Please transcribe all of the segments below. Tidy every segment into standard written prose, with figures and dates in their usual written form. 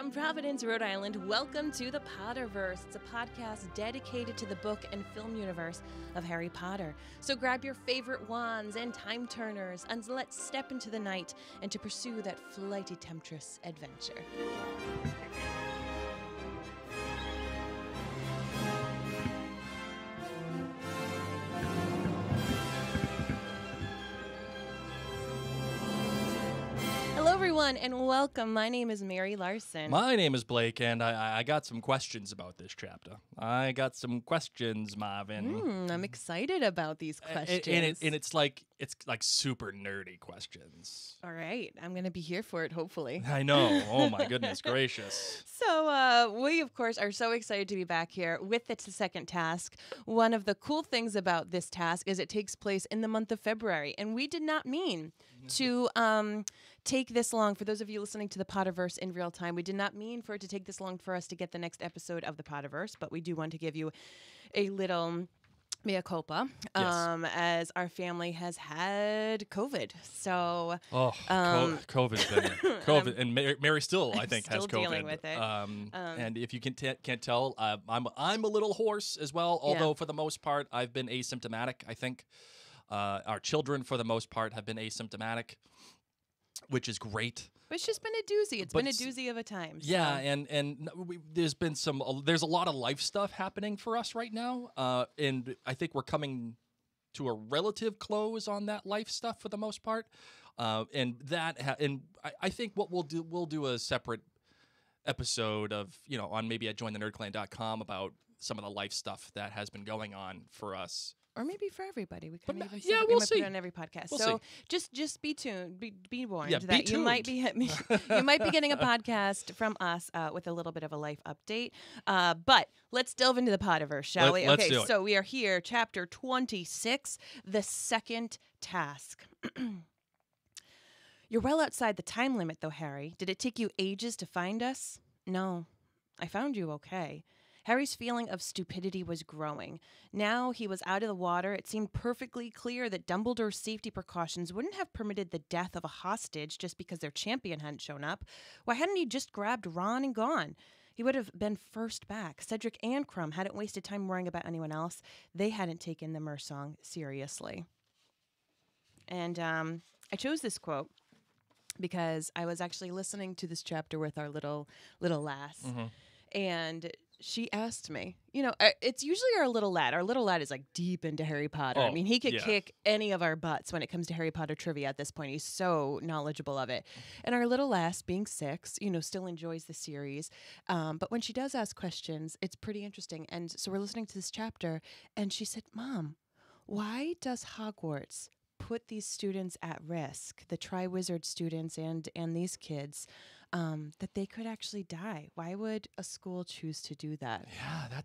From Providence, Rhode Island, welcome to the Potterverse. It's a podcast dedicated to the book and film universe of Harry Potter. So grab your favorite wands and time turners and let's step into the night and to pursue that flighty temptress adventure. Hello, everyone, and welcome. My name is Mary Larson. My name is Blake, and I got some questions about this chapter. I got some questions, Marvin. I'm excited about these questions. And it's like super nerdy questions. All right, I'm going to be here for it, hopefully. I know. Oh, my goodness gracious. So we, of course, are so excited to be back here with the second task. One of the cool things about this task is it takes place in the month of February, and we did not mean to take this long. For those of you listening to the Potterverse in real time, we did not mean for it to take this long for us to get the next episode of the Potterverse, but we do want to give you a little mea culpa, as our family has had COVID. So, COVID's been COVID, and Mary still, I think, has COVID. Dealing with it. And if you can't tell, I'm a little hoarse as well. Although for the most part, I've been asymptomatic. I think our children, for the most part, have been asymptomatic, which is great. But it's just been a doozy. It's been a doozy of a time. So. Yeah, and there's a lot of life stuff happening for us right now, and I think we're coming to a relative close on that life stuff for the most part. And I think what we'll do a separate episode of, on maybe at jointhenerdclan.com about some of the life stuff that has been going on for us. Or maybe for everybody. We can even we'll put see. it on every podcast. We'll just be tuned. Be warned Yeah, that be you might tuned. be you might be getting a podcast from us with a little bit of a life update. But let's delve into the Potterverse, shall we? Let's okay, do it. So we are here, chapter 26, the second task. You're well outside the time limit, though, Harry. Did it take you ages to find us? No, I found you okay. Harry's feeling of stupidity was growing. Now he was out of the water, it seemed perfectly clear that Dumbledore's safety precautions wouldn't have permitted the death of a hostage just because their champion hadn't shown up. Why hadn't he just grabbed Ron and gone? He would have been first back. Cedric and Crumb hadn't wasted time worrying about anyone else. They hadn't taken the Mer song seriously. And I chose this quote because I was actually listening to this chapter with our little lass. Mm-hmm. And she asked me, it's usually our little lad. Our little lad is like deep into Harry Potter. I mean, he could kick any of our butts when it comes to Harry Potter trivia at this point. He's so knowledgeable of it. And our little lass, being 6, still enjoys the series. But when she does ask questions, it's pretty interesting. And so we're listening to this chapter, and she said, Mom, why does Hogwarts put these students at risk, the Triwizard students and these kids, that they could actually die? Why would a school choose to do that? Yeah,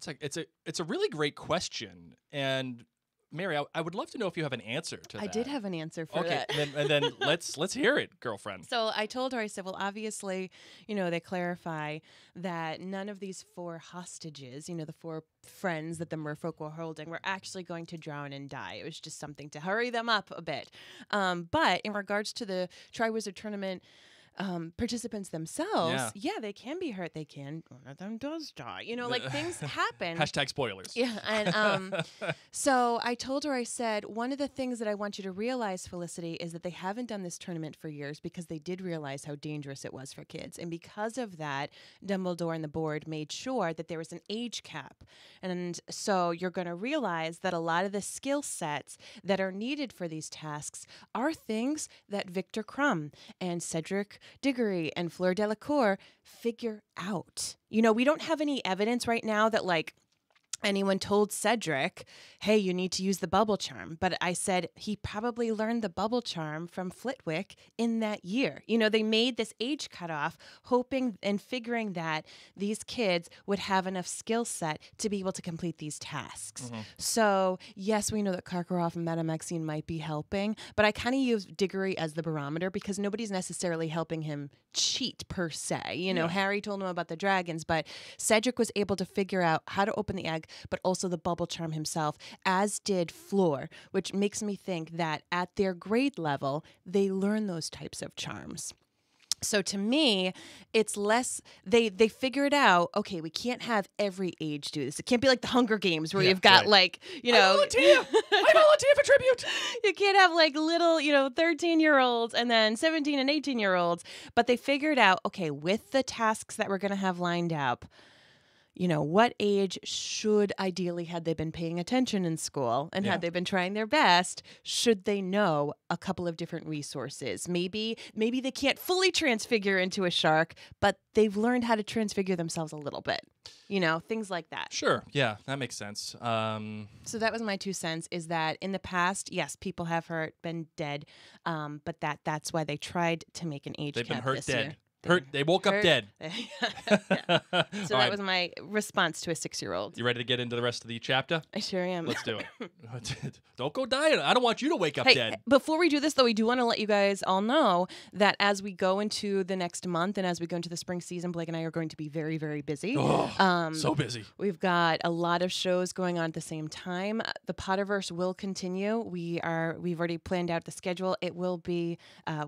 it's a really great question. And Mary, I would love to know if you have an answer to that. I did have an answer for that. Okay, and then let's hear it, girlfriend. So I told her, I said, well, obviously, they clarify that none of these 4 hostages, the 4 friends that the merfolk were holding, were actually going to drown and die. It was just something to hurry them up a bit. But in regards to the Triwizard Tournament participants themselves, they can be hurt. They can. One of them does die. Things happen. Hashtag spoilers. Yeah. And so I told her, I said, one of the things that I want you to realize, Felicity, is that they haven't done this tournament for years because they did realize how dangerous it was for kids. And because of that, Dumbledore and the board made sure that there was an age cap. And so you're going to realize that a lot of the skill sets that are needed for these tasks are things that Victor Crumb and Cedric Diggory and Fleur Delacour figure out. We don't have any evidence right now that anyone told Cedric, hey, you need to use the bubble charm. But I said he probably learned the bubble charm from Flitwick in that year. They made this age cutoff, hoping and figuring that these kids would have enough skill set to be able to complete these tasks. Mm-hmm. So, yes, we know that Karkaroff and Madame Maxine might be helping, but I kind of use Diggory as the barometer because nobody's necessarily helping him cheat per se. Harry told him about the dragons, but Cedric was able to figure out how to open the egg, but also the bubble charm himself, as did Fleur, which makes me think that at their grade level, they learn those types of charms. So to me, it's less they figured out, okay, we can't have every age do this. It can't be like the Hunger Games where you've got like, you know, I volunteer for tribute. You can't have like little, 13-year-olds and then 17 and 18-year-olds. But they figured out, okay, with the tasks that we're going to have lined up, what age should ideally, had they been paying attention in school and had they been trying their best, should they know a couple of different resources? Maybe they can't fully transfigure into a shark, but they've learned how to transfigure themselves a little bit. Things like that. Sure. Yeah, that makes sense. So that was my 2 cents, is that in the past, yes, people have been dead, but that's why they tried to make an age They've cap been hurt this dead. year. They woke up dead. Yeah. So that was my response to a 6-year-old. You ready to get into the rest of the chapter? I sure am. Let's do it. Don't go dying. I don't want you to wake up dead. Before we do this, though, we do want to let you guys all know that as we go into the next month and as we go into the spring season, Blake and I are going to be very, very busy. Oh, so busy. We've got a lot of shows going on at the same time. The Potterverse will continue. We've already planned out the schedule. It will be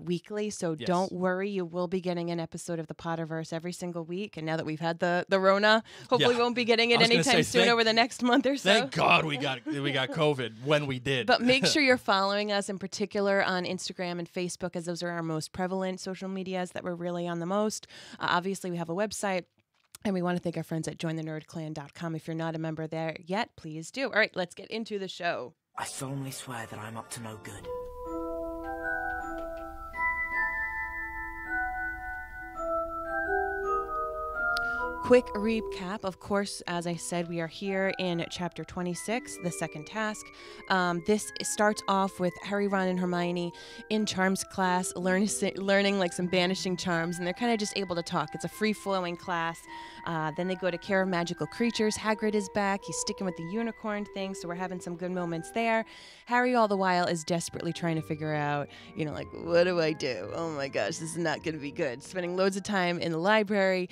weekly, so don't worry. You will be getting an episode of the Potterverse every single week. And now that we've had the Rona, hopefully we won't be getting it anytime soon over the next month or so. Thank God we got COVID when we did. But make sure you're following us in particular on Instagram and Facebook, as those are our most prevalent social medias that we're really on the most. Obviously, we have a website. And we want to thank our friends at jointhenerdclan.com. If you're not a member there yet, please do. All right, let's get into the show. I solemnly swear that I'm up to no good. Quick recap. Of course, as I said, we are here in chapter 26, the second task. This starts off with Harry, Ron, and Hermione in charms class, learning like some banishing charms, and they're kind of just able to talk. It's a free-flowing class. Then they go to Care of Magical Creatures. Hagrid is back. He's sticking with the unicorn thing, so we're having some good moments there. Harry, all the while, is desperately trying to figure out, like, what do I do? Oh my gosh, this is not going to be good. Spending loads of time in the library.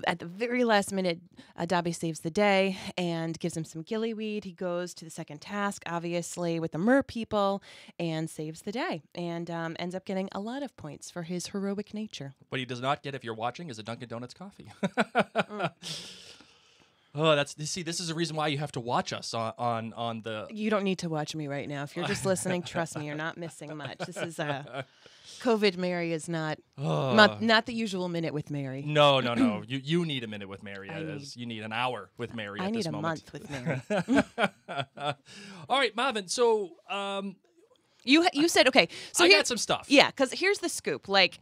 At the very last minute, Dobby saves the day and gives him some gillyweed. He goes to the second task, obviously, with the merpeople, and saves the day, and ends up getting a lot of points for his heroic nature. What he does not get, if you're watching, is a Dunkin' Donuts coffee. Oh, this is a reason why you have to watch us on the. You don't need to watch me right now. If you're just listening, trust me, you're not missing much. This is COVID Mary is not the usual minute with Mary. No. You need a minute with Mary. You need an hour with Mary. I need a month with Mary. All right, Marvin. So you said okay. So I got some stuff. Yeah, because here's the scoop. Like,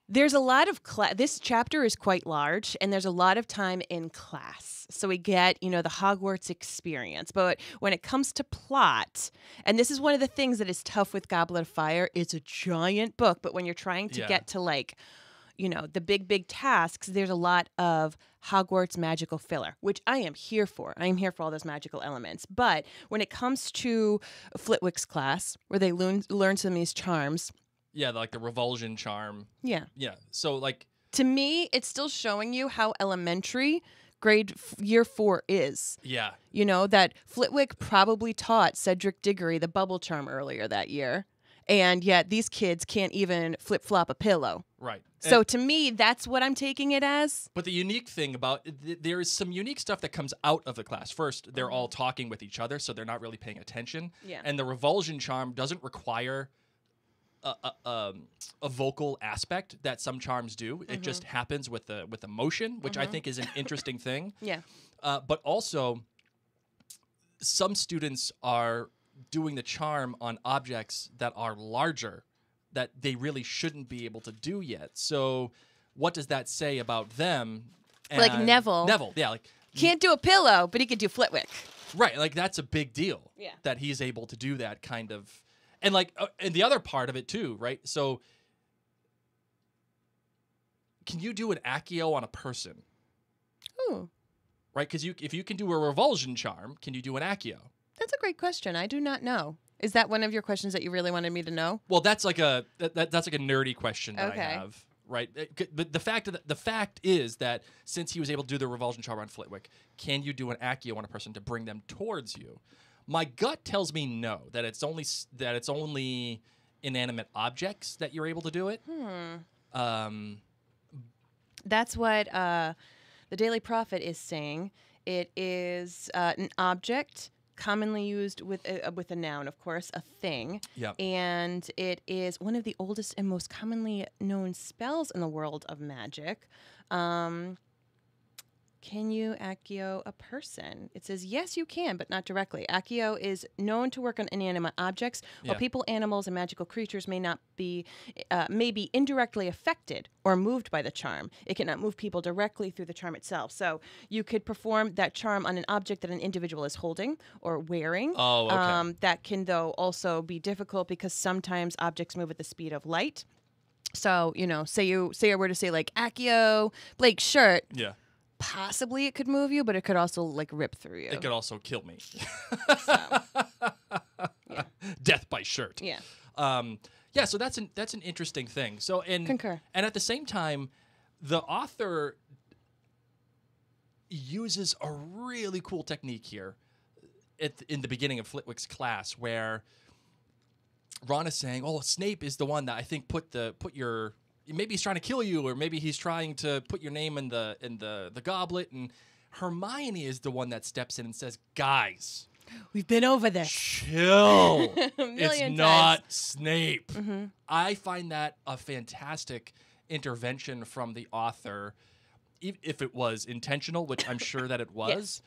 there's a lot of this chapter is quite large, and there's a lot of time in class. So we get, the Hogwarts experience. But when it comes to plot, and this is one of the things that is tough with Goblet of Fire, it's a giant book, but when you're trying to get to the big tasks, there's a lot of Hogwarts magical filler, which I am here for. I am here for all those magical elements. But when it comes to Flitwick's class, where they learn some of these charms. Yeah, like the revulsion charm. Yeah. Yeah. So, like, to me, it's still showing you how elementary year 4 is. Yeah. That Flitwick probably taught Cedric Diggory the bubble charm earlier that year. And yet these kids can't even flip-flop a pillow. Right. So to me, that's what I'm taking it as. But the unique thing about there is some unique stuff that comes out of the class. First, they're all talking with each other, so they're not really paying attention. Yeah. And the revulsion charm doesn't require a vocal aspect that some charms do. It just happens with the motion, which I think is an interesting thing. Yeah. But also, some students are doing the charm on objects that are larger that they really shouldn't be able to do yet. So what does that say about them? Like Neville. Neville, yeah. Like, can't do a pillow, but he could do Flitwick. Right, like that's a big deal. Yeah. That he's able to do that kind of. And like, and the other part of it too, right? So, can you do an accio on a person? Ooh. Right, because if you can do a revulsion charm, can you do an accio? That's a great question. I do not know. Is that one of your questions that you really wanted me to know? Well, that's like a that's like a nerdy question that Okay. I have, right? But the fact is that since he was able to do the revulsion charm on Flitwick, can you do an accio on a person to bring them towards you? My gut tells me no. That it's only inanimate objects that you're able to do it. That's what the Daily Prophet is saying. It is an object commonly used with a noun, of course, a thing. Yep. And it is one of the oldest and most commonly known spells in the world of magic. Can you accio a person? It says, yes, you can, but not directly. Accio is known to work on inanimate objects, while people, animals, and magical creatures may be indirectly affected or moved by the charm. It cannot move people directly through the charm itself. So you could perform that charm on an object that an individual is holding or wearing. Oh, okay. That can, though, also be difficult because sometimes objects move at the speed of light. So, say I were to say, like, accio Blake's shirt. Yeah. Possibly it could move you, but it could also like rip through you. It could also kill me. So, yeah. Death by shirt. Yeah. So that's an interesting thing. So Concur. And at the same time, the author uses a really cool technique here in the beginning of Flitwick's class, where Ron is saying, "Oh, Snape is the one that I think put your." Maybe he's trying to kill you, or maybe he's trying to put your name in the goblet." And Hermione is the one that steps in and says, "Guys, we've been over this. Chill. It's Times. not Snape." Mm-hmm. I find that a fantastic intervention from the author. If it was intentional, which I'm sure that it was,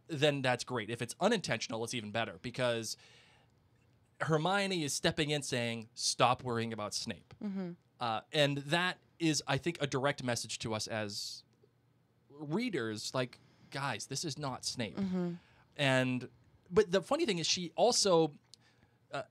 then that's great. If it's unintentional, it's even better, because Hermione is stepping in saying, "Stop worrying about Snape." Mm-hmm. And that is, I think, a direct message to us as readers, like, guys, this is not Snape. Mm-hmm. But the funny thing is, she also,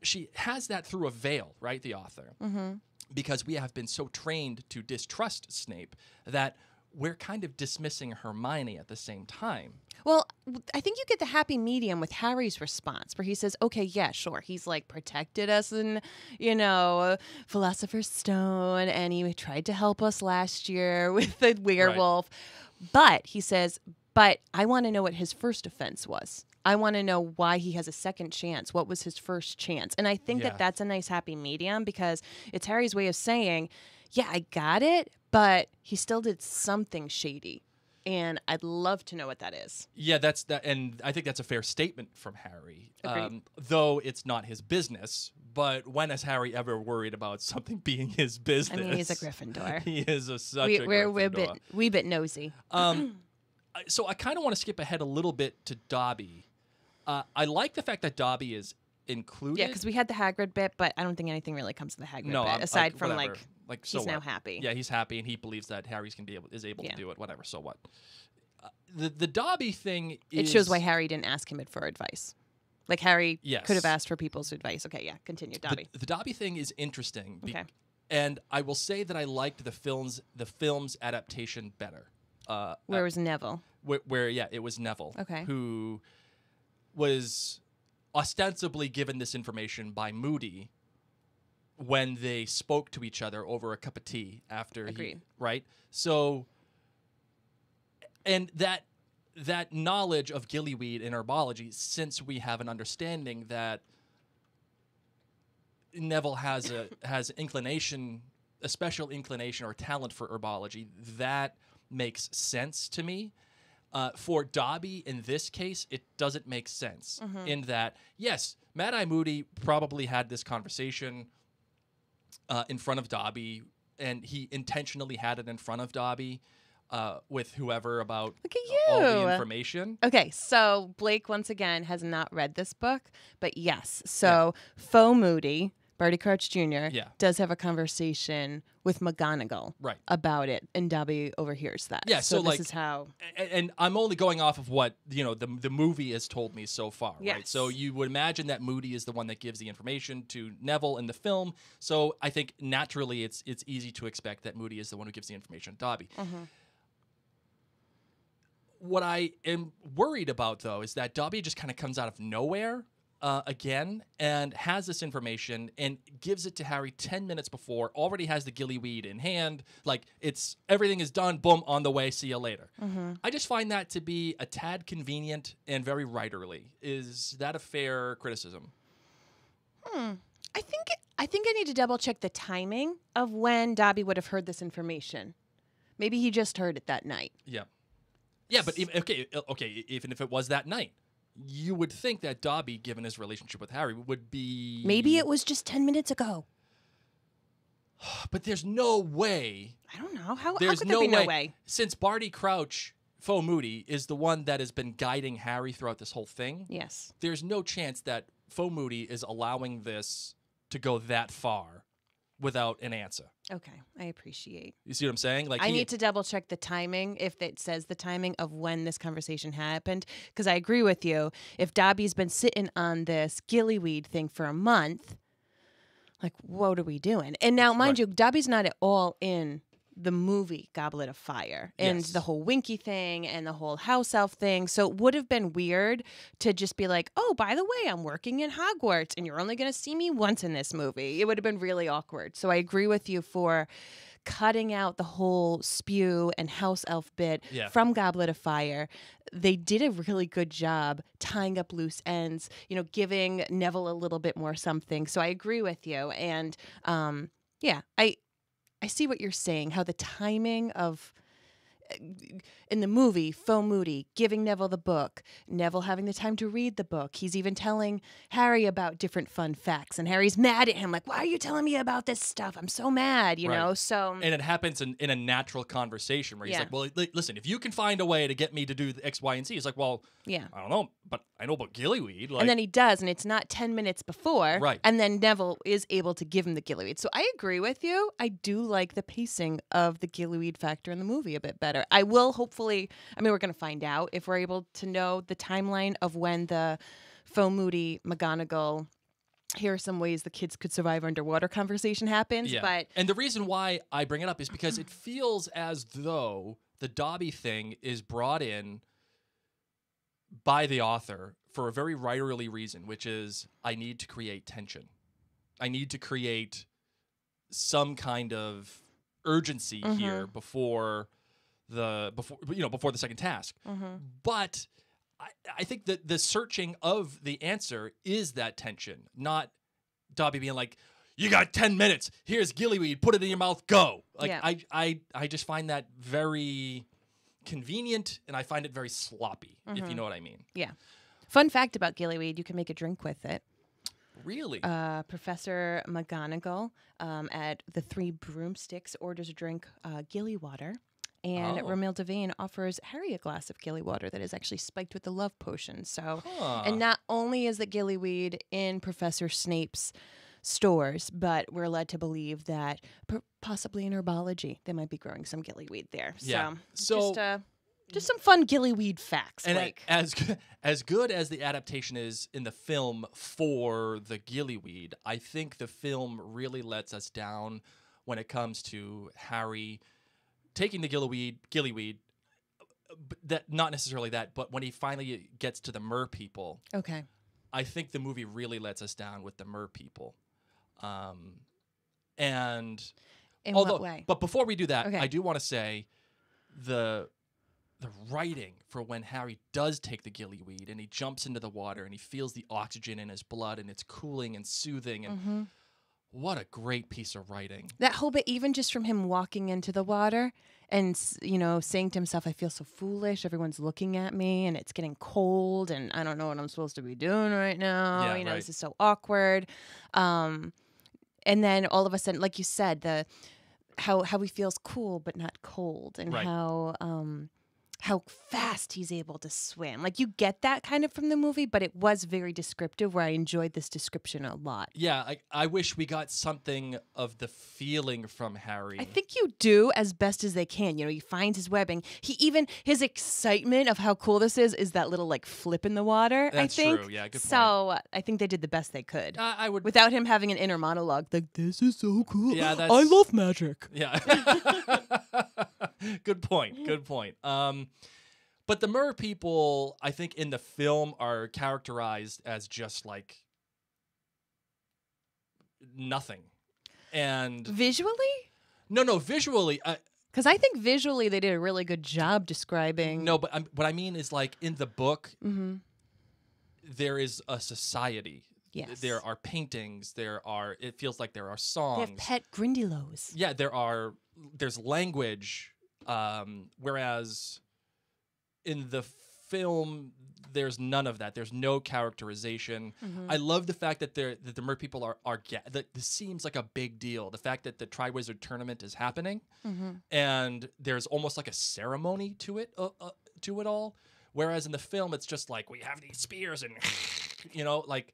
she has that through a veil, right, the author? Mm-hmm. Because we have been so trained to distrust Snape that we're kind of dismissing Hermione at the same time. Well, I think you get the happy medium with Harry's response, where he says, okay, yeah, sure. He's like protected us in, Philosopher's Stone, and he tried to help us last year with the werewolf. Right. But he says, but I want to know what his first offense was. I want to know why he has a second chance. What was his first chance? And I think that that's a nice happy medium, because it's Harry's way of saying, yeah, I got it, but he still did something shady. And I'd love to know what that is. Yeah, that's that, and I think that's a fair statement from Harry. Though it's not his business, but when has Harry ever worried about something being his business? I mean, he's a Gryffindor. He is such a Gryffindor. We're a bit nosy. So I kind of want to skip ahead a little bit to Dobby. I like the fact that Dobby is included. Yeah, because we had the Hagrid bit, but I don't think anything really comes to the Hagrid bit, aside from whatever. So he's what? now happy. Yeah, he's happy, and he believes that Harry's able to do it. Whatever. So what? The Dobby thing is... It shows why Harry didn't ask him for advice. Like, Harry Yes. could have asked for people's advice. Okay, yeah, continue, Dobby. The Dobby thing is interesting. Okay. And I will say that I liked the film's adaptation better. Where was Neville? Where it was Neville. Okay. Who was ostensibly given this information by Moody when they spoke to each other over a cup of tea after Agreed. Right? So, and that knowledge of gillyweed and herbology, since we have an understanding that Neville has inclination, a special inclination or talent for herbology, that makes sense to me. For Dobby, in this case, it doesn't make sense in that, yes, Mad-Eye Moody probably had this conversation in front of Dobby, and he intentionally had it in front of Dobby with whoever about all the information. Okay, so Blake, once again, has not read this book, but yes. So Faux Moody, Barty Crouch Jr., does have a conversation with McGonagall about it, and Dobby overhears that. Yeah, so this is how... And I'm only going off of what, the movie has told me so far, right? So you would imagine that Moody is the one that gives the information to Neville in the film, so I think naturally it's easy to expect that Moody is the one who gives the information to Dobby. What I am worried about, though, is that Dobby just kind of comes out of nowhere again and has this information and gives it to Harry 10 minutes before, already has the gillyweed in hand, like everything is done, boom, on the way, see you later. I just find that to be a tad convenient and very writerly. Is that a fair criticism? I think I think I need to double check the timing of when Dobby would have heard this information. Maybe he just heard it that night. Yeah. Yeah, but even, even if it was that night, you would think that Dobby, given his relationship with Harry, would be... Maybe it was just 10 minutes ago. But there's no way... I don't know. How There's could there be no way? Since Barty Crouch, Faux Moody, is the one that has been guiding Harry throughout this whole thing, Yes. there's no chance that Faux Moody is allowing this to go that far without an answer. Okay, I appreciate. You see what I'm saying? Like I need to double check the timing, if it says the timing of when this conversation happened, because I agree with you. If Dobby's been sitting on this gillyweed thing for a month, like, what are we doing? And now, mind you, Dobby's not at all in the movie Goblet of Fire and the whole Winky thing and the whole house elf thing. So it would have been weird to just be like, oh, by the way, I'm working in Hogwarts and you're only going to see me once in this movie. It would have been really awkward. So I agree with you for cutting out the whole spew and house elf bit from Goblet of Fire. They did a really good job tying up loose ends, giving Neville a little bit more something. So I agree with you. And I see what you're saying, how the timing of, in the movie, Faux Moody giving Neville the book, Neville having the time to read the book. He's even telling Harry about different fun facts, and Harry's mad at him, like, why are you telling me about this stuff? I'm so mad, you know? So, and it happens in a natural conversation where he's like, well, listen, if you can find a way to get me to do the X, Y, and Z, he's like, well, I don't know, but I know about gillyweed. Like, and then he does, and it's not 10 minutes before. Right. And then Neville is able to give him the gillyweed. So I agree with you. I do like the pacing of the gillyweed factor in the movie a bit better. I will hopefully, we're going to find out if we're able to know the timeline of when the Faux Moody McGonagall, here are some ways the kids could survive underwater conversation happens. Yeah. And the reason why I bring it up is because it feels as though the Dobby thing is brought in by the author for a very writerly reason, which is I need to create tension. I need to create some kind of urgency here before the second task. But I think that the searching of the answer is that tension, not Dobby being like, you got 10 minutes, here's gillyweed, put it in your mouth, go. Like I just find that very convenient, and I find it very sloppy, if you know what I mean. Yeah. Fun fact about gillyweed, you can make a drink with it. Really? Professor McGonagall at the Three Broomsticks orders a drink, gilly water. And Romilda Devane offers Harry a glass of gilly water that is actually spiked with the love potion. So, and not only is the gillyweed in Professor Snape's stores, but we're led to believe that possibly in herbology they might be growing some gillyweed there. Yeah. So just some fun gillyweed facts. And like as good as the adaptation is in the film for the gillyweed, I think the film really lets us down when it comes to Harry taking the gillyweed, that not necessarily that, but when he finally gets to the merpeople, I think the movie really lets us down with the merpeople. And in what way? But before we do that, I do want to say the writing for when Harry does take the gillyweed and he jumps into the water and he feels the oxygen in his blood and it's cooling and soothing and what a great piece of writing. That whole bit, even just from him walking into the water and, saying to himself, I feel so foolish. Everyone's looking at me and it's getting cold and I don't know what I'm supposed to be doing right now. This is so awkward. And then all of a sudden, like you said, how he feels cool but not cold, and how fast he's able to swim. Like, you get that kind of from the movie, but it was very descriptive, where I enjoyed this description a lot. Yeah, I wish we got something of the feeling from Harry. I think you do as best as they can. He finds his webbing. His excitement of how cool this is that little, like, flip in the water, That's I think. true, yeah, good point. So I think they did the best they could. I would... Without him having an inner monologue, like, this is so cool. Yeah, I love magic. Yeah. Good point. But the merpeople, I think, in the film are characterized as just like nothing. And visually? No, visually. Because I think visually they did a really good job describing. No, but what I mean is, like, in the book, there is a society Yes. There are paintings. It feels like there are They songs. have pet Grindylows. Yeah, there's language. Whereas in the film, there's none of that. There's no characterization. I love the fact that the merpeople that this seems like a big deal. The fact that the Triwizard Tournament is happening, and there's almost like a ceremony to it all. Whereas in the film, it's just like we have these spears and like.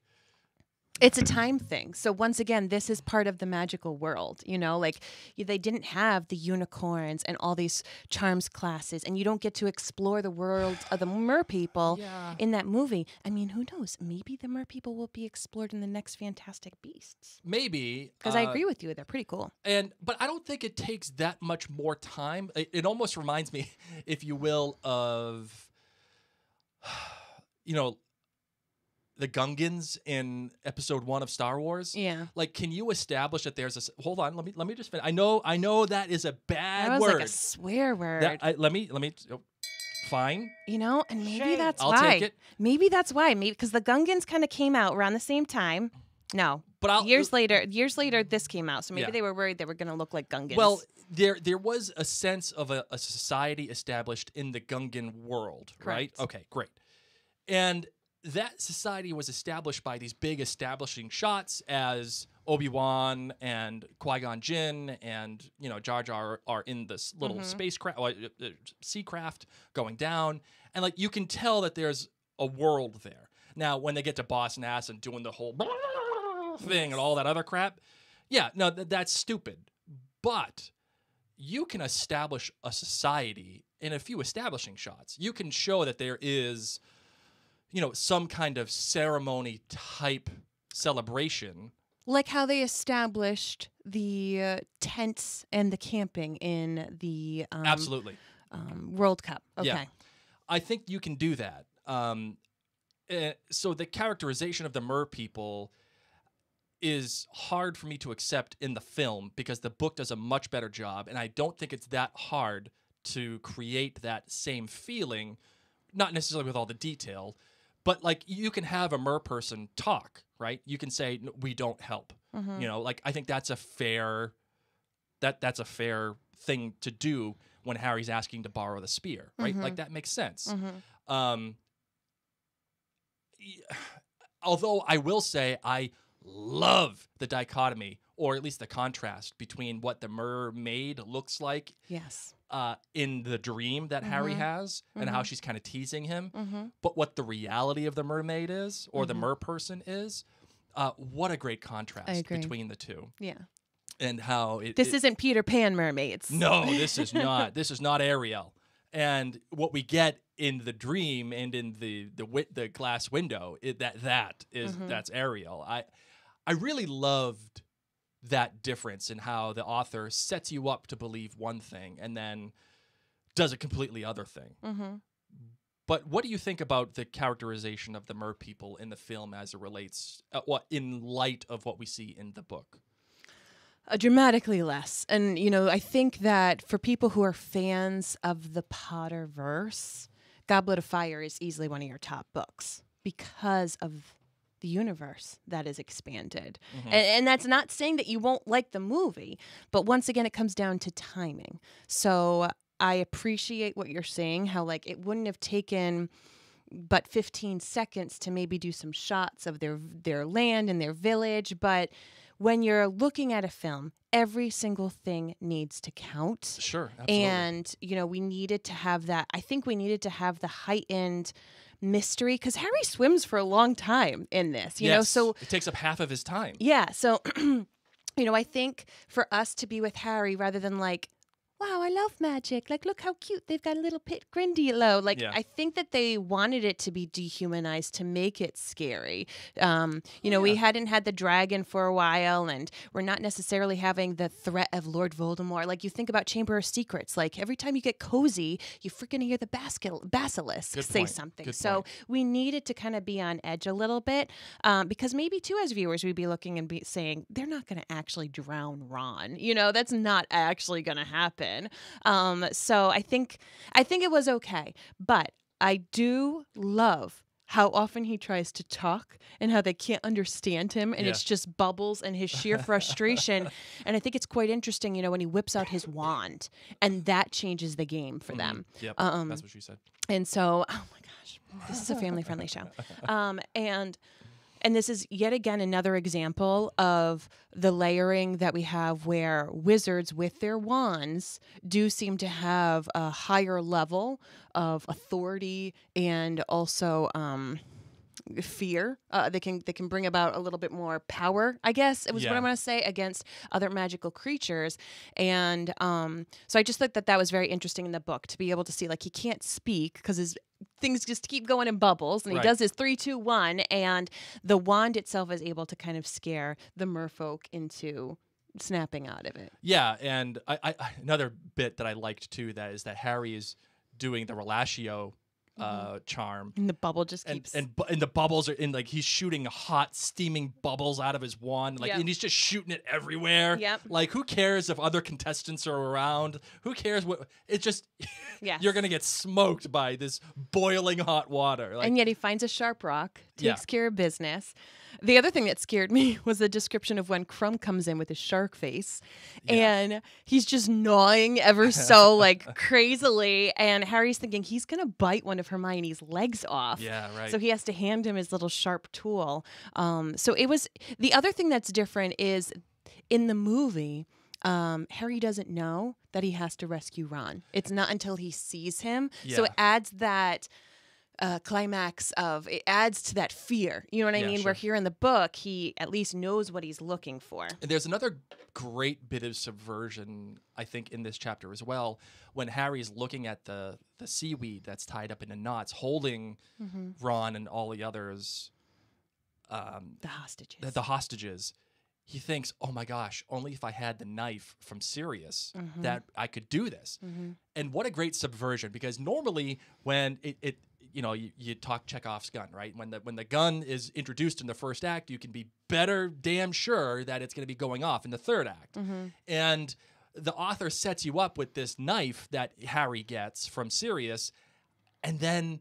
It's a time thing. So once again, this is part of the magical world, like they didn't have the unicorns and all these charms classes, and you don't get to explore the world of the merpeople in that movie. I mean, who knows? Maybe the merpeople will be explored in the next Fantastic Beasts. Maybe. Because I agree with you. They're pretty cool. But I don't think it takes that much more time. It almost reminds me, if you will, of, the Gungans in Episode 1 of Star Wars. Yeah. Like, can you establish that there's a... Hold on, let me just finish. I know that is a bad that was word. like a swear word. Let me... Fine. And maybe that's I'll why. take it. Maybe that's why. Maybe because the Gungans kind of came out around the same time. No. But years later, this came out. So maybe Yeah. they were worried they were going to look like Gungans. Well, there was a sense of a society established in the Gungan world, right? Correct. Okay, great. And that society was established by these big establishing shots as Obi-Wan and Qui-Gon Jinn and, Jar Jar are in this little spacecraft, seacraft going down. And, like, you can tell that there's a world there. Now, when they get to Boss Nass and doing the whole thing and all that other crap, yeah, no, that's stupid. But you can establish a society in a few establishing shots. You can show that there is... some kind of ceremony type celebration. Like how they established the tents and the camping in the absolutely World Cup. Okay. Yeah. I think you can do that. So the characterization of the merpeople is hard for me to accept in the film because the book does a much better job, and I don't think it's that hard to create that same feeling, not necessarily with all the detail. But, like, you can have a merperson talk, right? You can say, we don't help. I think that's a fair thing to do when Harry's asking to borrow the spear, right? Like, that makes sense. Although I will say I love the dichotomy, or at least the contrast, between what the mermaid looks like in the dream that Harry has and how she's kind of teasing him, but what the reality of the mermaid is, or the merperson is. What a great contrast between the two. Yeah. And how This isn't Peter Pan mermaids. No, this is not. This is not Ariel. And what we get in the dream and in the glass window, that's Ariel. I really loved that difference in how the author sets you up to believe one thing and then does a completely other thing. But what do you think about the characterization of the merpeople in the film as it relates, in light of what we see in the book? Dramatically less. And, I think that for people who are fans of the Potterverse, Goblet of Fire is easily one of your top books because of the universe that is expanded. And that's not saying that you won't like the movie, but once again, it comes down to timing. So I appreciate what you're saying, how like it wouldn't have taken but 15 seconds to maybe do some shots of their land and their village. But when you're looking at a film, every single thing needs to count. Sure, absolutely. And, we needed to have that. I think we needed to have the heightened mystery because Harry swims for a long time in this, you know, so it takes up half of his time. Yeah. So, I think for us to be with Harry rather than like, wow, I love magic. Like, look how cute. They've got a little pit Grindylow. Like, I think that they wanted it to be dehumanized to make it scary. We hadn't had the dragon for a while, and we're not necessarily having the threat of Lord Voldemort. Like, you think about Chamber of Secrets. Like, every time you get cozy, you freaking hear the basilisk say something. So we needed to kind of be on edge a little bit because maybe, too, as viewers, we'd be looking and be saying, they're not going to actually drown Ron. That's not actually going to happen. So I think it was okay, but I do love how often he tries to talk and how they can't understand him, and Yeah. it's just bubbles and his sheer frustration. And I think it's quite interesting, when he whips out his wand, and that changes the game for them. Yep, that's what she said. And so, oh my gosh, this is a family-friendly show. And this is yet again another example of the layering that we have where wizards with their wands do seem to have a higher level of authority and also fear. They can bring about a little bit more power, I guess, it was what I'm going to say, against other magical creatures. And so I just thought that was very interesting in the book, to be able to see, like, he can't speak because his things just keep going in bubbles, and he does his 3, 2, 1, and the wand itself is able to kind of scare the merfolk into snapping out of it. Yeah, and I another bit that I liked too, that is that Harry is doing the relatio charm, And the bubble just keeps... and the bubbles are in, like, he's shooting hot steaming bubbles out of his wand, like, and he's just shooting it everywhere. Yep. Like, who cares if other contestants are around? Who cares what? It's just you're gonna get smoked by this boiling hot water. Like, and yet he finds a sharp rock, takes care of business. The other thing that scared me was the description of when Crumb comes in with his shark face, and he's just gnawing ever so like crazily, and Harry's thinking he's gonna bite one of Hermione's legs off. Yeah, right. So he has to hand him his little sharp tool. So it was the other thing that's different is in the movie. Harry doesn't know that he has to rescue Ron. It's not until he sees him. So it adds that climax of, it adds to that fear. You know what I mean? Sure. Where here in the book, he at least knows what he's looking for. And there's another great bit of subversion, I think, in this chapter as well, when Harry's looking at the seaweed that's tied up into knots, holding Ron and all the others. The hostages. The hostages. He thinks, oh my gosh, only if I had the knife from Sirius that I could do this. And what a great subversion, because normally when it you talk Chekhov's gun, right? When the gun is introduced in the first act, you can be better damn sure that it's going to be going off in the third act. And the author sets you up with this knife that Harry gets from Sirius, and then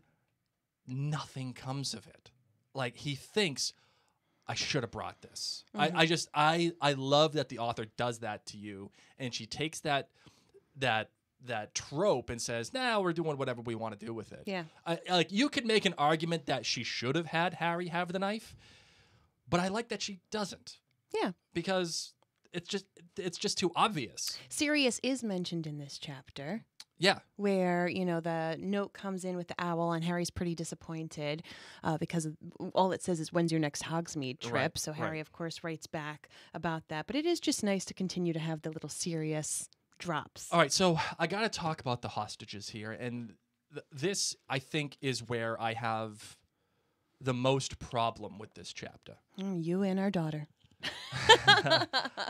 nothing comes of it. Like, he thinks, I should have brought this. I love that the author does that to you, and she takes that trope and says, "Nah, we're doing whatever we want to do with it." Yeah. Like, you could make an argument that she should have had Harry have the knife, but I like that she doesn't. Yeah. Because it's just too obvious. Sirius is mentioned in this chapter. Yeah. Where, the note comes in with the owl, and Harry's pretty disappointed because all it says is, when's your next Hogsmeade trip? Right, So Harry, of course, writes back about that. But it is just nice to continue to have the little Sirius drops. All right, so I got to talk about the hostages here. And this, I think, is where I have the most problem with this chapter. You and our daughter.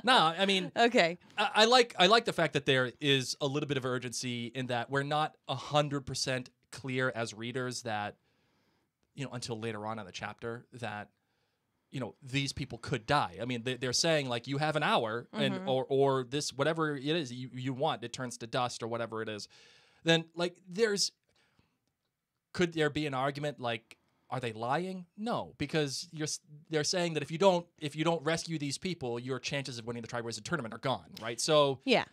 No, I mean, okay. I like the fact that there is a little bit of urgency in that we're not 100% clear as readers that, until later on in the chapter, that, these people could die. I mean, they're saying, like, you have an hour, and or this, whatever it is you want, it turns to dust or whatever it is. Then, like, could there be an argument, like, are they lying? No, because they're saying that if you don't rescue these people, your chances of winning the Triwizard Tournament are gone, right? So yeah,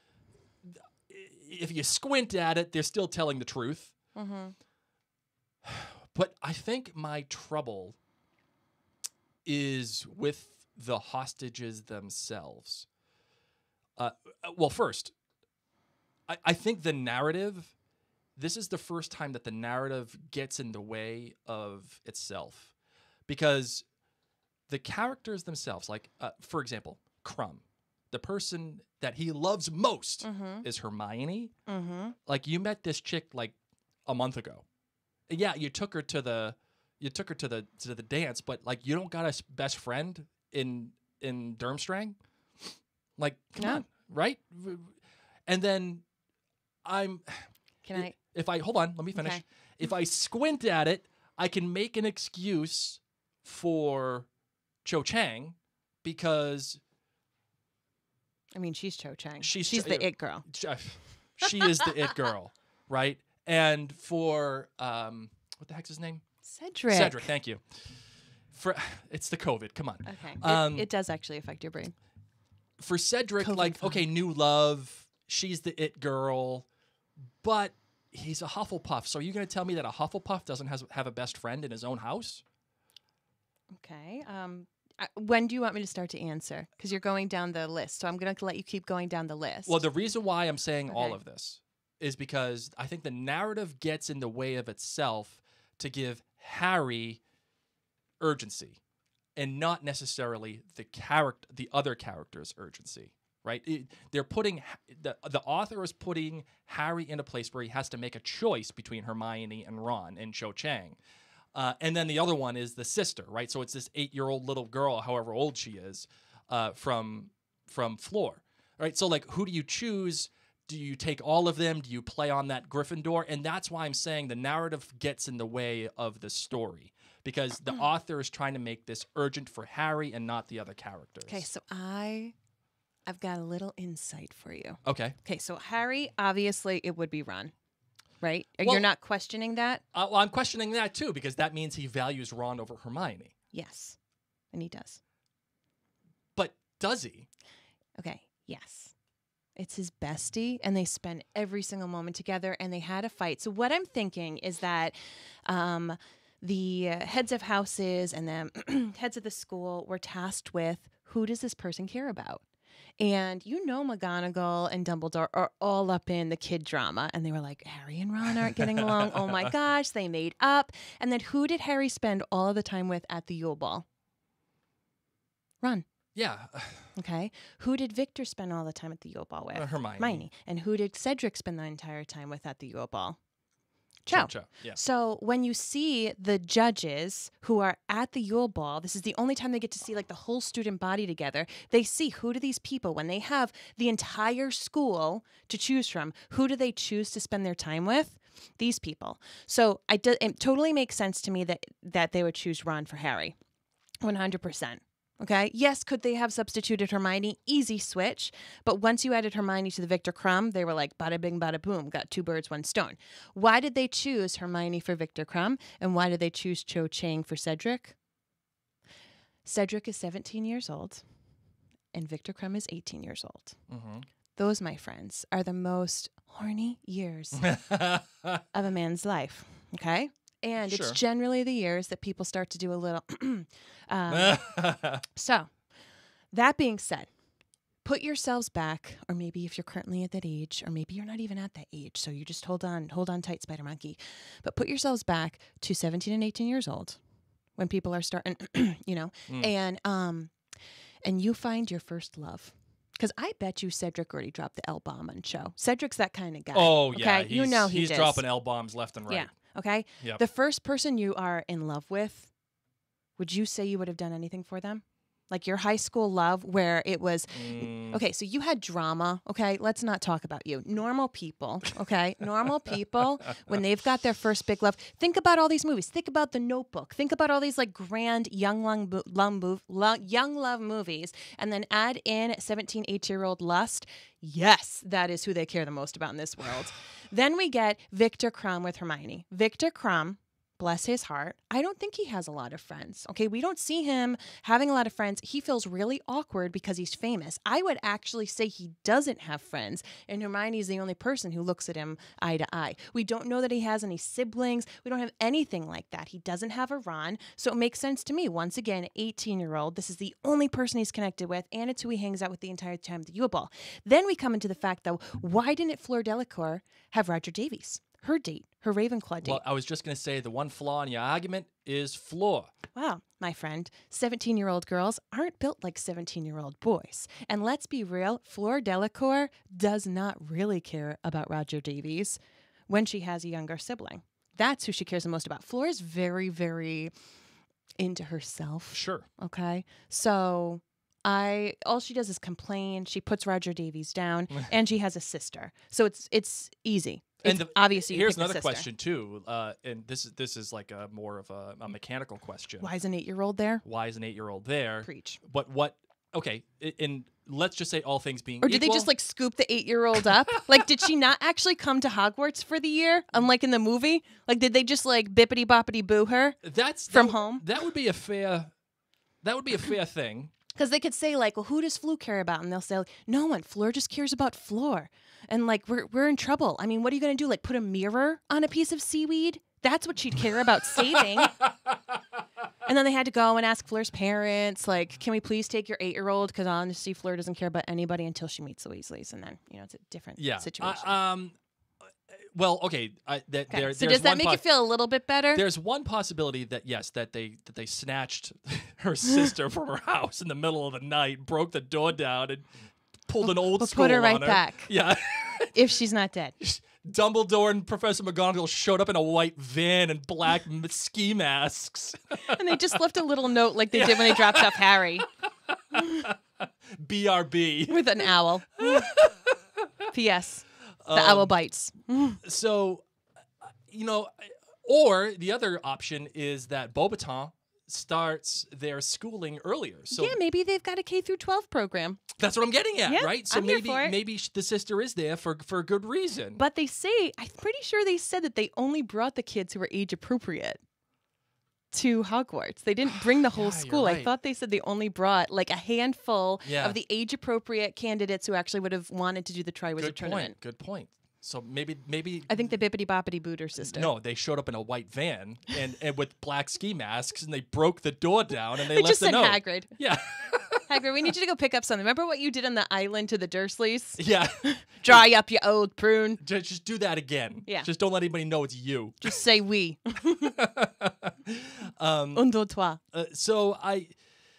if you squint at it, they're still telling the truth. But I think my trouble is with the hostages themselves. Well, first, I think the narrative. This is the first time that the narrative gets in the way of itself, because the characters themselves, like, for example, Crumb, the person that he loves most is Hermione. Like, you met this chick like a month ago. Yeah, you took her to the dance, but, like, you don't got a best friend in Durmstrang. Like, come on, right? And then hold on, let me finish. Okay. If I squint at it, I can make an excuse for Cho Chang, because I mean, she's Cho Chang. She's the it girl. She is the it girl, right? And for what the heck's his name? Cedric. Cedric, thank you. It's the COVID. Come on. Okay. It does actually affect your brain. For Cedric, COVID like, fun. okay, new love. She's the it girl. But he's a Hufflepuff. So are you going to tell me that a Hufflepuff doesn't have a best friend in his own house? Okay. When do you want me to start to answer? Because you're going down the list. So I'm going to let you keep going down the list. Well, the reason why I'm saying all Okay. of this is because I think the narrative gets in the way of itself to give Harry urgency and not necessarily the other character's urgency. Right? They're putting the author is putting Harry in a place where he has to make a choice between Hermione and Ron and Cho Chang. And then the other one is the sister, right? So it's this 8-year-old little girl, however old she is, from Fleur, right? So like, who do you choose? Do you take all of them? Do you play on that Gryffindor? And that's why I'm saying the narrative gets in the way of the story because the author is trying to make this urgent for Harry and not the other characters. Okay, so I've got a little insight for you. Okay. Okay, so Harry, obviously, it would be Ron, right? Well- You're not questioning that? Well, I'm questioning that too because that means he values Ron over Hermione. Yes, and he does. But does he? Okay, yes. It's his bestie, and they spend every single moment together, and they had a fight. So what I'm thinking is that the heads of houses and the heads of the school were tasked with, who does this person care about? And McGonagall and Dumbledore are all up in the kid drama. And they were like, Harry and Ron aren't getting along. Oh my gosh, they made up. And then who did Harry spend all of the time with at the Yule Ball? Ron. Yeah. Okay. Who did Victor spend all the time at the Yule Ball with? Hermione. And who did Cedric spend the entire time with at the Yule Ball? Cho. Yeah. So when you see the judges who are at the Yule Ball, this is the only time they get to see like the whole student body together. They see who do these people, when they have the entire school to choose from, who do they choose to spend their time with? These people. So it totally makes sense to me that they would choose Ron for Harry. 100%. Okay. Yes, could they have substituted Hermione? Easy switch. But once you added Hermione to the Victor Crumb, they were like, bada bing, bada boom, got 2 birds, 1 stone. Why did they choose Hermione for Victor Crumb? And why did they choose Cho Chang for Cedric? Cedric is 17 years old, and Victor Crumb is 18 years old. Mm-hmm. Those, my friends, are the most horny years of a man's life. Okay. And Sure. it's generally the years that people start to do a little. So, that being said, put yourselves back, or maybe if you're currently at that age, or maybe you're not even at that age, so you just hold on tight, Spider Monkey. But put yourselves back to 17 and 18 years old when people are starting, and you find your first love. Because I bet you Cedric already dropped the L-bomb on Cho. Cedric's that kind of guy. Oh, yeah. Okay? He's does. dropping L-bombs left and right. Yeah. Okay? Yep. The first person you are in love with, would you say you would have done anything for them? Like your high school love where it was, okay, so you had drama, okay? Let's not talk about you. Normal people, okay? Normal people, when they've got their first big love, think about all these movies. Think about The Notebook. Think about all these like grand young love movies, and then add in 17, 8-year-old lust. Yes, that is who they care the most about in this world. Then we get Victor Crumb with Hermione. Victor Crumb, bless his heart, I don't think he has a lot of friends. Okay, we don't see him having a lot of friends. He feels really awkward because he's famous. I would actually say he doesn't have friends, and Hermione is the only person who looks at him eye to eye. We don't know that he has any siblings. We don't have anything like that. He doesn't have a Ron, so it makes sense to me. Once again, 18-year-old, this is the only person he's connected with, and it's who he hangs out with the entire time at the Yule Ball. Then we come into the fact, though, why didn't Fleur Delacour have Roger Davies? Her date, her Ravenclaw date. Well, I was just going to say the one flaw in your argument is Fleur. Wow, my friend, 17-year-old girls aren't built like 17-year-old boys. And let's be real, Fleur Delacour does not really care about Roger Davies when she has a younger sibling. That's who she cares the most about. Fleur is very, very into herself. Sure. Okay? So all she does is complain. She puts Roger Davies down, and she has a sister. So it's easy. And obviously, here's another question too, and this is like a more of a mechanical question. Why is an 8-year-old there? Why is an 8-year-old there? Preach. But what? Okay, in let's just say all things being Or did they equal, just like scoop the 8-year-old up? Like, did she not actually come to Hogwarts for the year, unlike in the movie? Like, did they just like bippity boppity boo her from home? That would be a fair thing. Because they could say like, well, who does Fleur care about? And they'll say, like, no one. Fleur just cares about Fleur. And like, we're in trouble. I mean, what are you gonna do? Like, put a mirror on a piece of seaweed? That's what she'd care about saving. And then they had to go and ask Fleur's parents, like, can we please take your 8-year-old? Because honestly, Fleur doesn't care about anybody until she meets the Weasleys. And then, it's a different situation. Well, okay. So does that make you feel a little bit better? There's one possibility that, yes, that they snatched her sister from her house in the middle of the night, broke the door down, and pulled an old school put her right on her. back. Yeah. If she's not dead. Dumbledore and Professor McGonagall showed up in a white van and black ski masks. And they just left a little note like they did when they dropped off Harry. BRB. With an owl. P.S. The owl bites. So, or the other option is that Beauxbaton starts their schooling earlier. So yeah, maybe they've got a K through 12 program. That's what I'm getting at, Yeah, right? So I'm here for it. maybe the sister is there for a good reason. But they say, I'm pretty sure they said that they only brought the kids who were age appropriate to Hogwarts. They didn't bring the whole Yeah, school. you're I right. thought they said they only brought like a handful Yeah. of the age appropriate candidates who actually would have wanted to do the Triwizard Good Tournament. Good point. So maybe I think the bippity boppity booed her sister. no, they showed up in a white van and with black ski masks, and they broke the door down and they They left just a sent note. Hagrid. Yeah, Hagrid, we need you to go pick up something. Remember what you did on the island to the Dursleys? yeah. Dry up, you old prune. Just do that again. Yeah. Just don't let anybody know it's you. Just say we. Un, deux, trois. So I.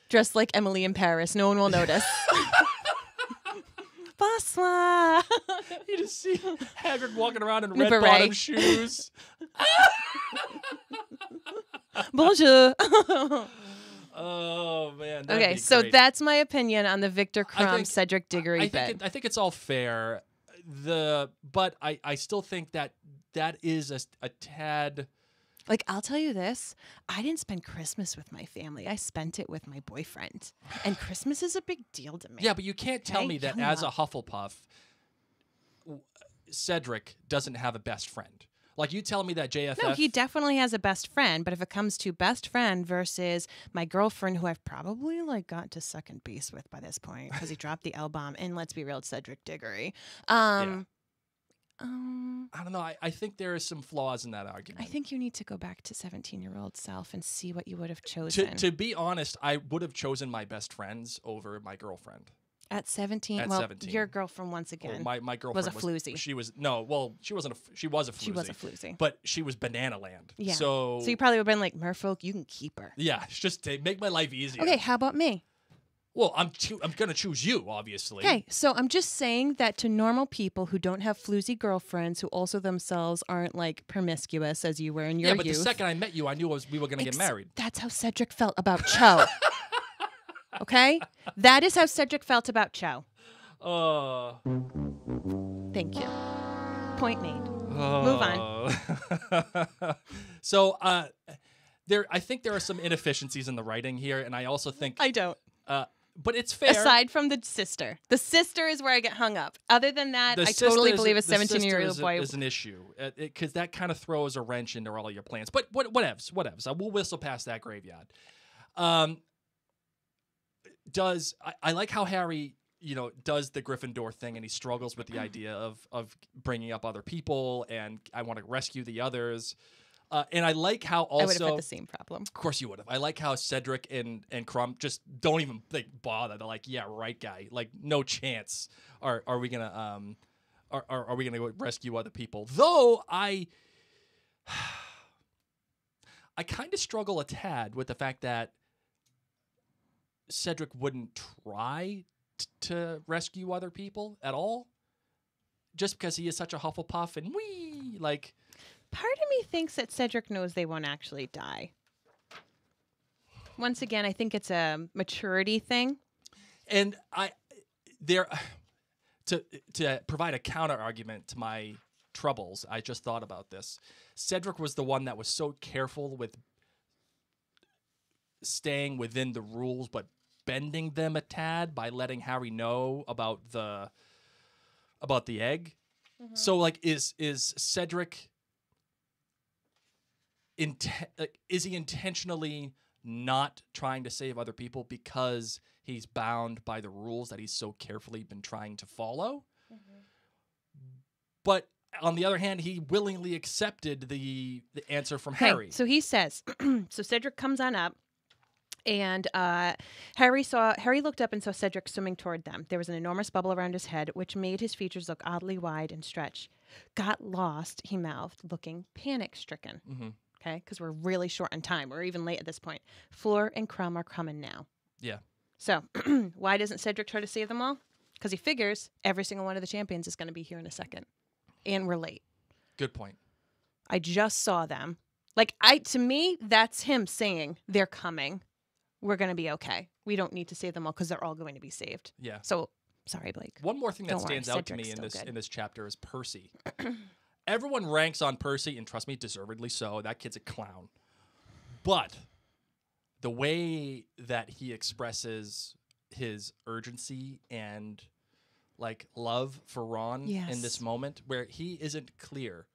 Dressed like Emily in Paris. No one will notice. Bonsoir. You just see Hagrid walking around in In a red beret. bottom shoes. Bonjour. Oh man. that'd Okay, be so great. that's my opinion on the Victor Crumb think- Cedric Diggory bit. I think it's all fair. But I still think that is a tad. Like, I'll tell you this. I didn't spend Christmas with my family. I spent it with my boyfriend. And Christmas is a big deal to me. Yeah, but you can't tell Okay, me that young as a love. Hufflepuff, Cedric doesn't have a best friend. Like you tell me that JFF. No, he definitely has a best friend, but if it comes to best friend versus my girlfriend, who I've probably like got to second base with by this point because he dropped the L bomb, and let's be real, it's Cedric Diggory. I don't know. I think there are some flaws in that I argument. think you need to go back to 17-year-old self and see what you would have chosen. To be honest, I would have chosen my best friends over my girlfriend. At 17, At well, 17. your girlfriend once Well, again. my girlfriend was a floozy. She was no. Well, she wasn't. She was a floozy. She was a floozy. But she was banana land. Yeah. So you probably would have been like, Merfolk, you can keep her. yeah, it's just to make my life easier. Okay, how about me? Well, I'm gonna choose you, obviously. Okay, so I'm just saying that to normal people who don't have floozy girlfriends, who also themselves aren't like promiscuous as you were in your Yeah, but youth. the second I met you, I knew we were gonna get married. That's how Cedric felt about Cho. Okay? That is how Cedric felt about Cho. Thank you. Point made. Move on. So, I think there are some inefficiencies in the writing here, and I also think, I don't. but it's fair. Aside from the sister. The sister is where I get hung up. Other than that, The I sister totally is- believe a the sister 17-year-old boy. is an issue because that kind of throws a wrench into all your plans. But whatevs. We'll whistle past that graveyard. I like how Harry, does the Gryffindor thing, and he struggles with the idea of bringing up other people, and I want to rescue the others. And I like how also I would have had the same problem. Of course you would have. I like how Cedric and Crumb just don't even bother. They're like, yeah, right, guy. Like, no chance. Are we gonna are we gonna go rescue other people? Though I kind of struggle a tad with the fact that Cedric wouldn't try to rescue other people at all, just because he is such a Hufflepuff and like. Part of me thinks that Cedric knows they won't actually die. Once again, I think it's a maturity thing. And to provide a counter argument to my troubles, I just thought about this. Cedric was the one that was so careful with staying within the rules, but bending them a tad by letting Harry know about the egg. Mm-hmm. So like is Cedric is he intentionally not trying to save other people because he's bound by the rules that he's so carefully been trying to follow? Mm-hmm. But on the other hand, he willingly accepted the answer from Harry. So he says, so Cedric comes on up, and Harry looked up and saw Cedric swimming toward them. There was an enormous bubble around his head, which made his features look oddly wide and stretched. Got lost, he mouthed, looking panic-stricken. Mm-hmm. Okay, because we're really short on time. We're even late at this point. Fleur and Crumb are coming now. Yeah. So why doesn't Cedric try to save them all? Because he figures every single one of the champions is going to be here in a second. And we're late. Good point. I just saw them. To me, that's him saying they're coming. We're going to be okay. We don't need to save them all because they're all going to be saved. Yeah. So, sorry, Blake. One more thing that stands out to me in this chapter is Percy. Everyone ranks on Percy, and trust me, deservedly so. That kid's a clown. But the way that he expresses his urgency and love for Ron in this moment, where he isn't clear.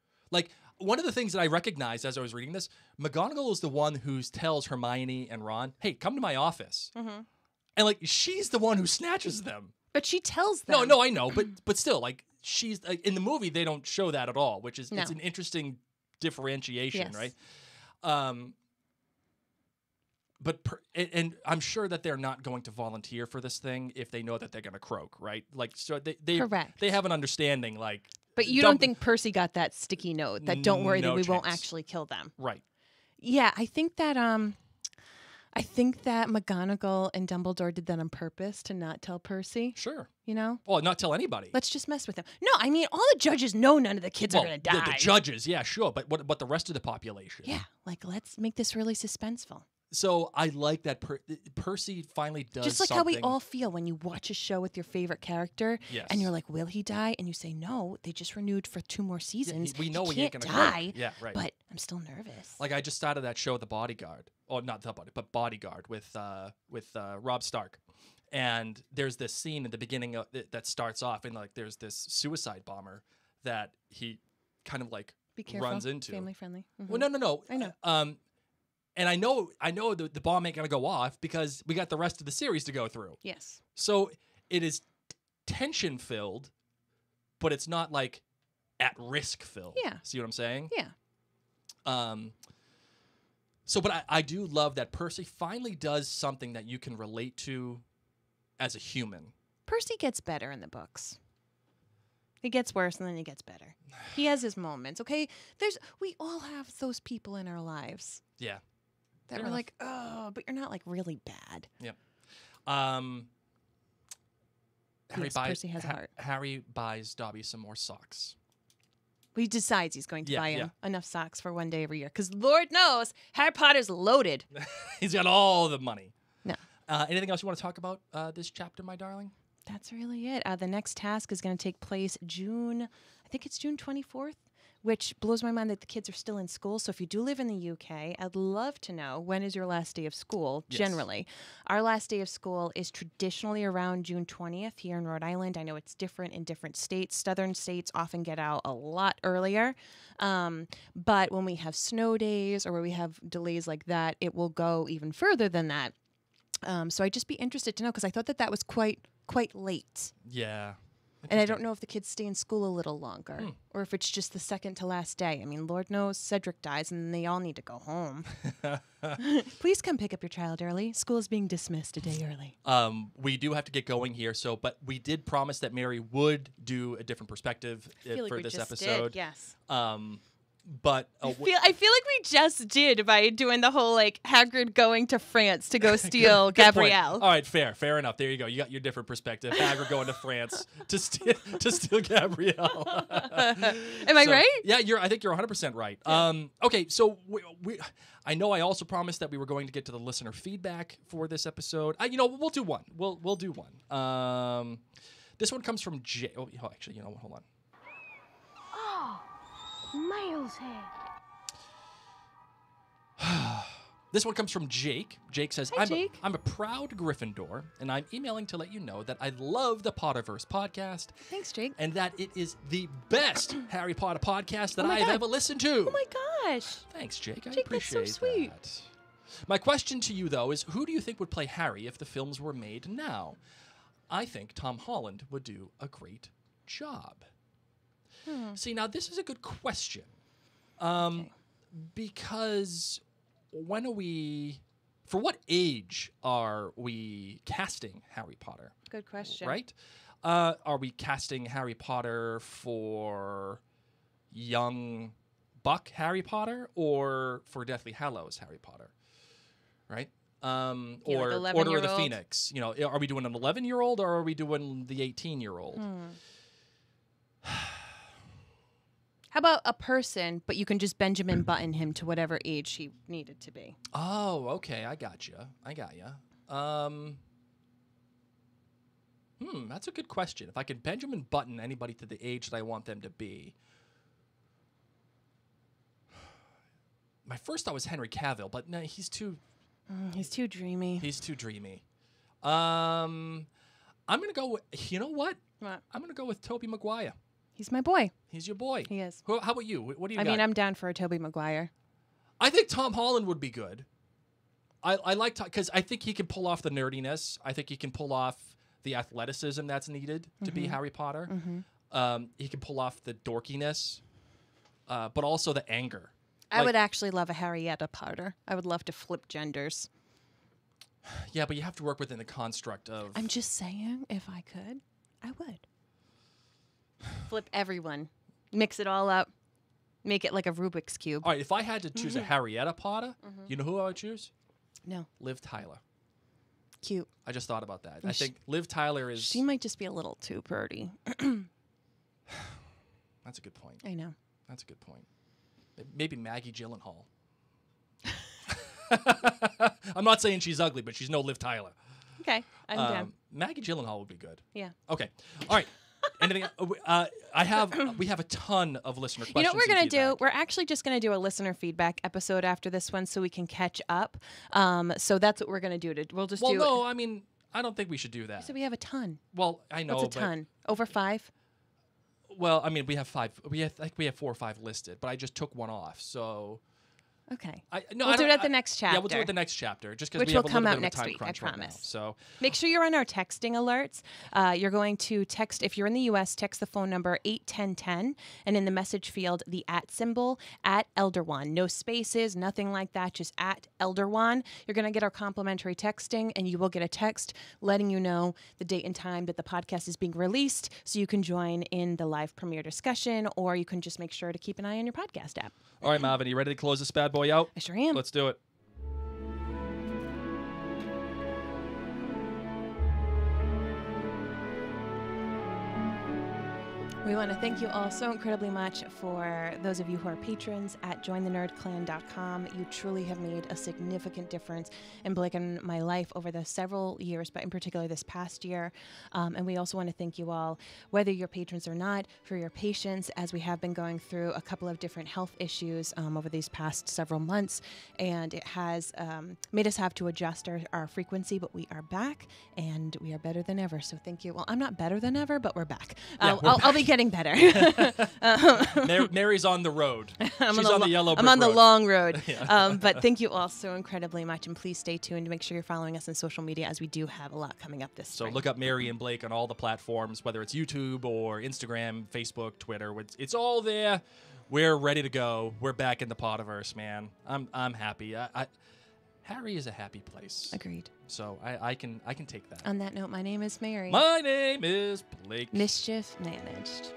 One of the things that I recognized as I was reading this, McGonagall is the one who tells Hermione and Ron, "Hey, come to my office," and she's the one who snatches them. But she tells them. No, I know, but still, she's in the movie they don't show that at all, which is it's an interesting differentiation, right? But and I'm sure that they're not going to volunteer for this thing if they know that they're going to croak, right? So they Correct. They have an understanding, But you don't think Percy got that sticky note that don't worry that we won't chance. actually kill them, right? Yeah, I think that McGonagall and Dumbledore did that on purpose to not tell Percy. Sure. You know? Well, not tell anybody. Let's just mess with them. No, I mean, all the judges know none of the kids are going to die. The judges, yeah, sure. But what about the rest of the population? Yeah, let's make this really suspenseful. So I like that Percy finally does just like something. how we all feel when you watch a show with your favorite character, yes. and you're like, "Will he die?" And you say, "No, they just renewed for 2 more seasons. We know he can't ain't gonna die." Yeah, right. But I'm still nervous. I just started that show, The Bodyguard. Oh, not The Bodyguard, but Bodyguard with Rob Stark. And there's this scene in the beginning that starts off, and there's this suicide bomber that he kind of Be careful. runs into. Family friendly. Mm-hmm. Well, no. I know. And I know the bomb ain't gonna go off because we got the rest of the series to go through. Yes. So it is tension filled, but it's not at risk filled. Yeah. See what I'm saying? Yeah. But I do love that Percy finally does something that you can relate to as a human. Percy gets better in the books. He gets worse and then he gets better. He has his moments. Okay, we all have those people in our lives. Yeah. That we're oh, but you're not really bad. Yeah. Percy has a heart. Harry buys Dobby some more socks. He decides he's going to buy him enough socks for one day every year. Because Lord knows, Harry Potter's loaded. He's got all the money. No. Anything else you want to talk about this chapter, my darling? That's really it. The next task is going to take place June 24th, which blows my mind that the kids are still in school. So if you do live in the UK, I'd love to know, when is your last day of school, generally? Our last day of school is traditionally around June 20th here in Rhode Island. I know it's different in different states. Southern states often get out a lot earlier. But when we have snow days or where we have delays like that, it will go even further than that. So I'd just be interested to know, because I thought that was quite late. Yeah. And I don't know if the kids stay in school a little longer or if it's just the second to last day. I mean, Lord knows Cedric dies and they all need to go home. Please come pick up your child early. School is being dismissed a day early. We do have to get going here, but we did promise that Mary would do a different perspective for this episode. Did, yes. But I feel like we just did by doing the whole Hagrid going to France to go steal Gabrielle. All right, fair enough. There you go. You got your different perspective. Hagrid going to France to steal Gabrielle. Am I right? Yeah, I think you're 100% right. Yeah. Okay, so I know I also promised that we were going to get to the listener feedback for this episode. We'll do one. We'll do one. This one comes from Jay. Oh, actually, hold on. Miles here. This one comes from Jake. Jake says, Hi, Jake. I'm a proud Gryffindor, and I'm emailing to let you know that I love the Potterverse podcast. Thanks, Jake. And that it is the best Harry Potter podcast that Oh my I have God. ever listened to. Oh my gosh. Thanks, Jake. I Jake, that's so appreciate sweet. that. My question to you, though, is who do you think would play Harry if the films were made now? I think Tom Holland would do a great job. See, now this is a good question. Okay. Because for what age are we casting Harry Potter? Good question. Right? Are we casting Harry Potter for young buck Harry Potter or for Deathly Hallows Harry Potter? Right? Yeah, Or like Order of the 11-year-old. Phoenix. You know, are we doing an 11-year-old or are we doing the 18-year-old? How about a person, but you can just Benjamin Button him to whatever age he needed to be? Oh, okay. I got you. That's a good question. If I could Benjamin Button anybody to the age that I want them to be. My first thought was Henry Cavill, but no, he's too He's too dreamy. I'm going to go with, you know what? What? I'm going to go with Tobey Maguire. He's my boy. He's your boy. He is. How about you? What do you I got? mean, I'm down for a Tobey Maguire. I think Tom Holland would be good. I like because I think he can pull off the nerdiness. I think he can pull off the athleticism that's needed to be Harry Potter. He can pull off the dorkiness, but also the anger. I would actually love a Harrietta Potter. I would love to flip genders. Yeah, but you have to work within the construct of. I'm just saying, if I could, I would. Flip everyone. Mix it all up. Make it like a Rubik's Cube. All right, if I had to choose a Harrietta Potter, you know who I would choose? No. Liv Tyler. Cute. I just thought about that. I think Liv Tyler is. She might just be a little too pretty. That's a good point. I know. That's a good point. Maybe Maggie Gyllenhaal. I'm not saying she's ugly, but she's no Liv Tyler. Okay. I'm down. Maggie Gyllenhaal would be good. Yeah. Okay. All right. Anything? We have a ton of listener questions. You know what we're and going to do? feedback. We're actually just going to do a listener feedback episode after this one so we can catch up. So that's what we're going to do. We'll just Well, do no, I mean, I don't think we should do that. So we have a ton. Well, I know. What's a ton? Over 5? Well, I mean, we have 5. I think we have 4 or 5 listed, but I just took one off. So Okay. we'll do it at the next chapter. Yeah, we'll do it at the next chapter, just because Which we will have a come little out bit of a next time week, I crunch right now. promise. So Make sure you're on our texting alerts. You're going to text, if you're in the U.S., text the phone number 81010, and in the message field, the @symbol, @Elder1. No spaces, nothing like that, just @Elder1. You're going to get our complimentary texting, and you will get a text letting you know the date and time that the podcast is being released, so you can join in the live premiere discussion, or you can just make sure to keep an eye on your podcast app. all right, Marvin, you ready to close this bad boy out? I sure am. Let's do it. We want to thank you all so incredibly much for those of you who are patrons at jointhenerdclan.com. You truly have made a significant difference in Blake and my life over the several years, but in particular this past year. And we also want to thank you all, whether you're patrons or not, for your patience as we have been going through a couple of different health issues over these past several months. And it has made us have to adjust our frequency, but we are back and we are better than ever. So thank you. Well, I'm not better than ever, but we're back. I'll be getting better. Mary's on the road. She's on the yellow brick I'm on the road. long road. But thank you all so incredibly much. And please stay tuned to make sure you're following us on social media, as we do have a lot coming up this So spring. look up Mary and Blake on all the platforms, whether it's YouTube or Instagram, Facebook, Twitter. It's all there. We're ready to go. We're back in the Potterverse, man. I'm happy. Harry is a happy place. Agreed. So I can take that. On that note, my name is Mary. My name is Blake. Mischief managed.